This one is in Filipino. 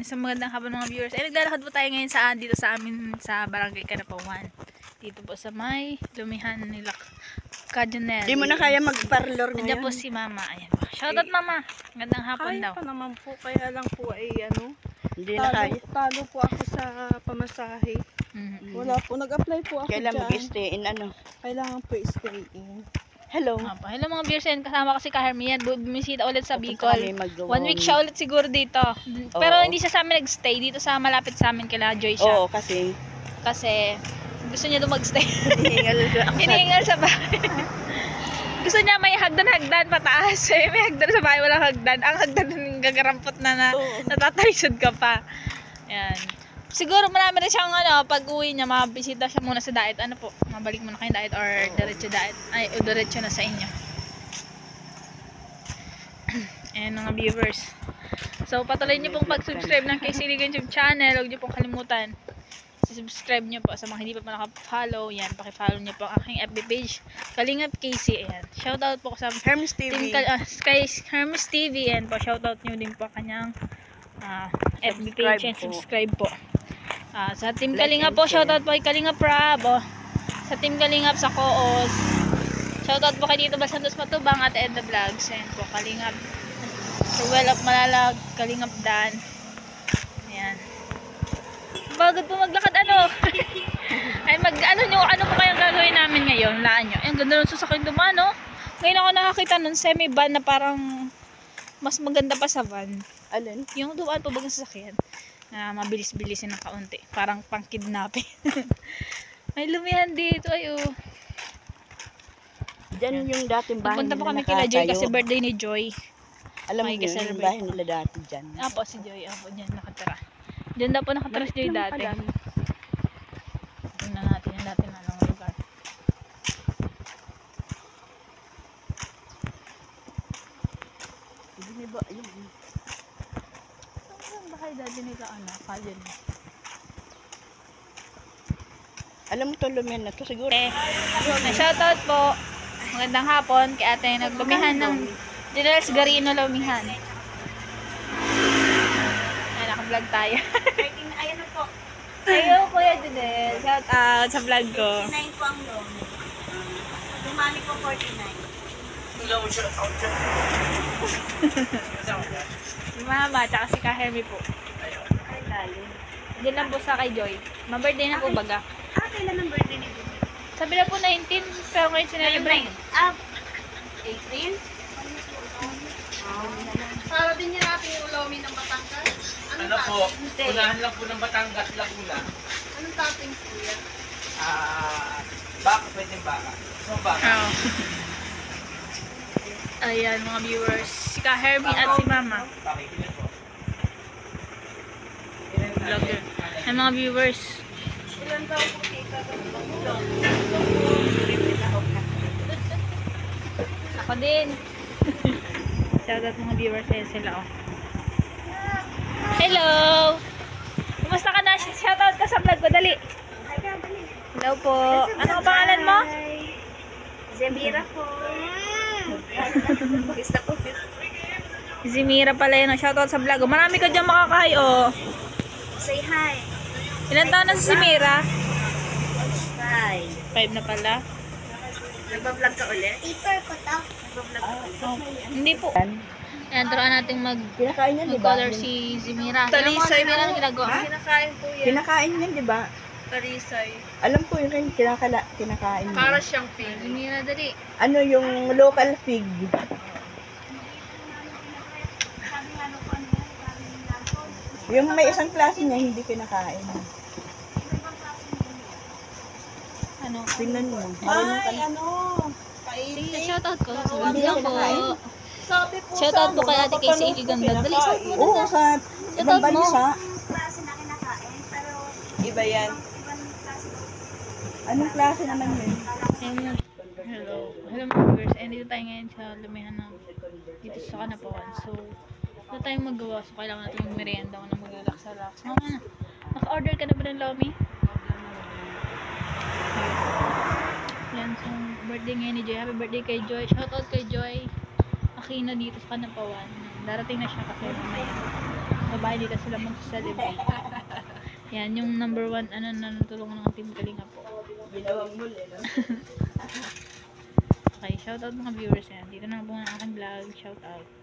Isang magandang hapon mga viewers. Ay, naglalakad po tayo ngayon dito sa amin sa Barangay Canapawan. Dito po sa may lumihan nila Cardinal. Di mo na kaya mag-parlor Nandiyan ngayon. po si Mama. Ayan po. Shoutout Mama. Magandang hapon Kaya daw. pa naman po, kaya lang po ay ano, Hindi na kaya. talo po ako sa pamasahe. Wala po, nag-apply po ako Kailan dyan. mag-stay in ano? Kailangan po stay in. Hello. Opo. Hello mga viewers. Ayan, kasama kasi ka Hermian. Bumisita ulit sa Pupunta kami Bicol. mag-roam. 1 week siya ulit siguro dito. Pero Oo. hindi siya sa amin nagstay. Dito sa malapit sa amin kila Joy siya. Oo, kasi Kasi gusto niya doon magstay. hinihingal ako sa... Hinihingal sa bahay. Gusto niya may hagdan-hagdan pataas. Eh, may hagdan sa bahay, walang hagdan. Ang hagdan yung gagarampot na Oo. natatalisod ka pa. Yan. Siguro marami rin siyang pag uwi niya, mabisita siya muna sa diet. Ano po, mabalik muna kayo diet or diretso diet. Ay, o diretso na sa inyo. Ayan mga viewers. So, patuloy niyo pong pag-subscribe ng KC Liga YouTube channel. Huwag niyo pong kalimutan. Subscribe niyo po sa mga hindi pa naka-follow. Yan, paki-follow niyo po ang aking FB page. Kalingap KC. Ayan. Shoutout po sa Hermes TV. kay Hermes TV. Ayan po, shoutout niyo din po kanyang FB page and subscribe po. Sa Team Like Kalingap and po, share. shoutout po kay Kalingap Rab. Sa Team Kalingap sa Koos. Shoutout po kay Dito Basantos Matubang at Edna Vlogs. Ayan po, Kalingap Ruel of Malalag, Kalingap Dan. Ayan. Bagod po maglakad ay ano po kayang gagawin namin ngayon? Laan nyo. Ang ganda ng sasakyan dumaan, no? Ngayon ako nakakita nun semi-van na parang mas maganda pa sa van. Alin? Yung dumaan po bagang sasakyan. Mabilis-bilisin ng kaunti. Parang pang-kidnapping. May lumihan dito, ayo. Diyan yung dating bahay Nagpunta po nila kami kila Joy kasi nakatayo. birthday ni Joy. Alam mo May yun, yung celebrate bahay po. nila dati dyan. Apo, si Joy. Apo, dyan nakatira. Dyan daw po nakatira si Joy Balik dati. naman pala. Tingnan natin yung dati na lang lugar. Hindi ba, ayun. Saan ba kayo dati nila kalyan? Alam mo to, lumihan na to siguro. Shoutout po. Magandang hapon kay ate naglumihan ng Generals Garino Lumihan. Ay, naka-vlog tayo. Ayan na po. Ayo, Kuya Judel. Shout out sa vlog ko. 49 po ang loan. Lumani po 49. Si Mama, tsaka si Ka-Hermy po. Ay, lalim. Diyan lang po sa kay Joy. Ma-birthday na po baga. Kailan ang birthday ni Bebe? Sabi na po 19, pero ngayon sinelebrate. 18? Para din niya natin yung lomi ng Batangas. Ano po, unahan lang po ng Batangas, Laguna. Anong toppings po yan? Baka, pwedeng baka. So, baka. Oh. Ayan mga viewers. Si Ka-Hermy at si Mama. Pakikinig po. Vlogger. Ay mga viewers. Ilan daw po tita? Ako din. Shoutout mga viewers. Ayan sila oh. Hello! Kumusta ka na? Shoutout ka sa vlog ko. Dali. Hello po. Ano ang pangalan mo? Zemira po. Gusto po. Zimira pala yun. Shoutout sa vlog. Marami ka dyan makakahay oh. Say hi. Ilan taon na si Zimira? Hi. 5 na pala. Nagbablog ka ulit? Paper ko to. Nagbablog ka ulit? Oh. Hindi po. Ayan, turuan natin Kinakain yan, di ba? mag-color si Zimira. Talisay Zimira mo. ang ginagawa. Kinakain po yan. Kinakain yan, di ba? Talisay. Alam ko yun rin, kinakain yan. Para siyang pig. Zimira, dali. Ano yung local fig? Yung may isang klase niya, hindi kinakain. Ano? Tingnan mo. Marunong ka Ay, na. ano? Sige, shoutout ko. Hindi Hello na po. kinakain. Sabi po Shoutout po sa kay ano, Ate Casey kapanood ko Iliganda. Dali, kinakain. shoutout mo. Oo, sa ibang Shoutout mo. bansa. Klase na kinakain, pero Iba yan. ibang klase. Anong klase naman yun? Ayun. Hello. Hello mga viewers. And dito tayo ngayon sa lumihan ng dito sa Kanapawan. So, wala tayong magawa. So, kailangan natin yung merienda ko na mag-relax-relax. Mama, naka-order ka na ba ng Lomi? Yan. So, birthday ngayon ni Joy. Happy birthday kay Joy. Shoutout kay Joy. Akina dito sa Kanapawan. Darating na siya kasi mamaya. babae dito sila mag-celebrate. Yan, yung number 1, na natulungan ng Team Kalinga po. Ginawang muli, no? Okay, shoutout mga viewers yan. Dito na po ang aking vlog. Shoutout.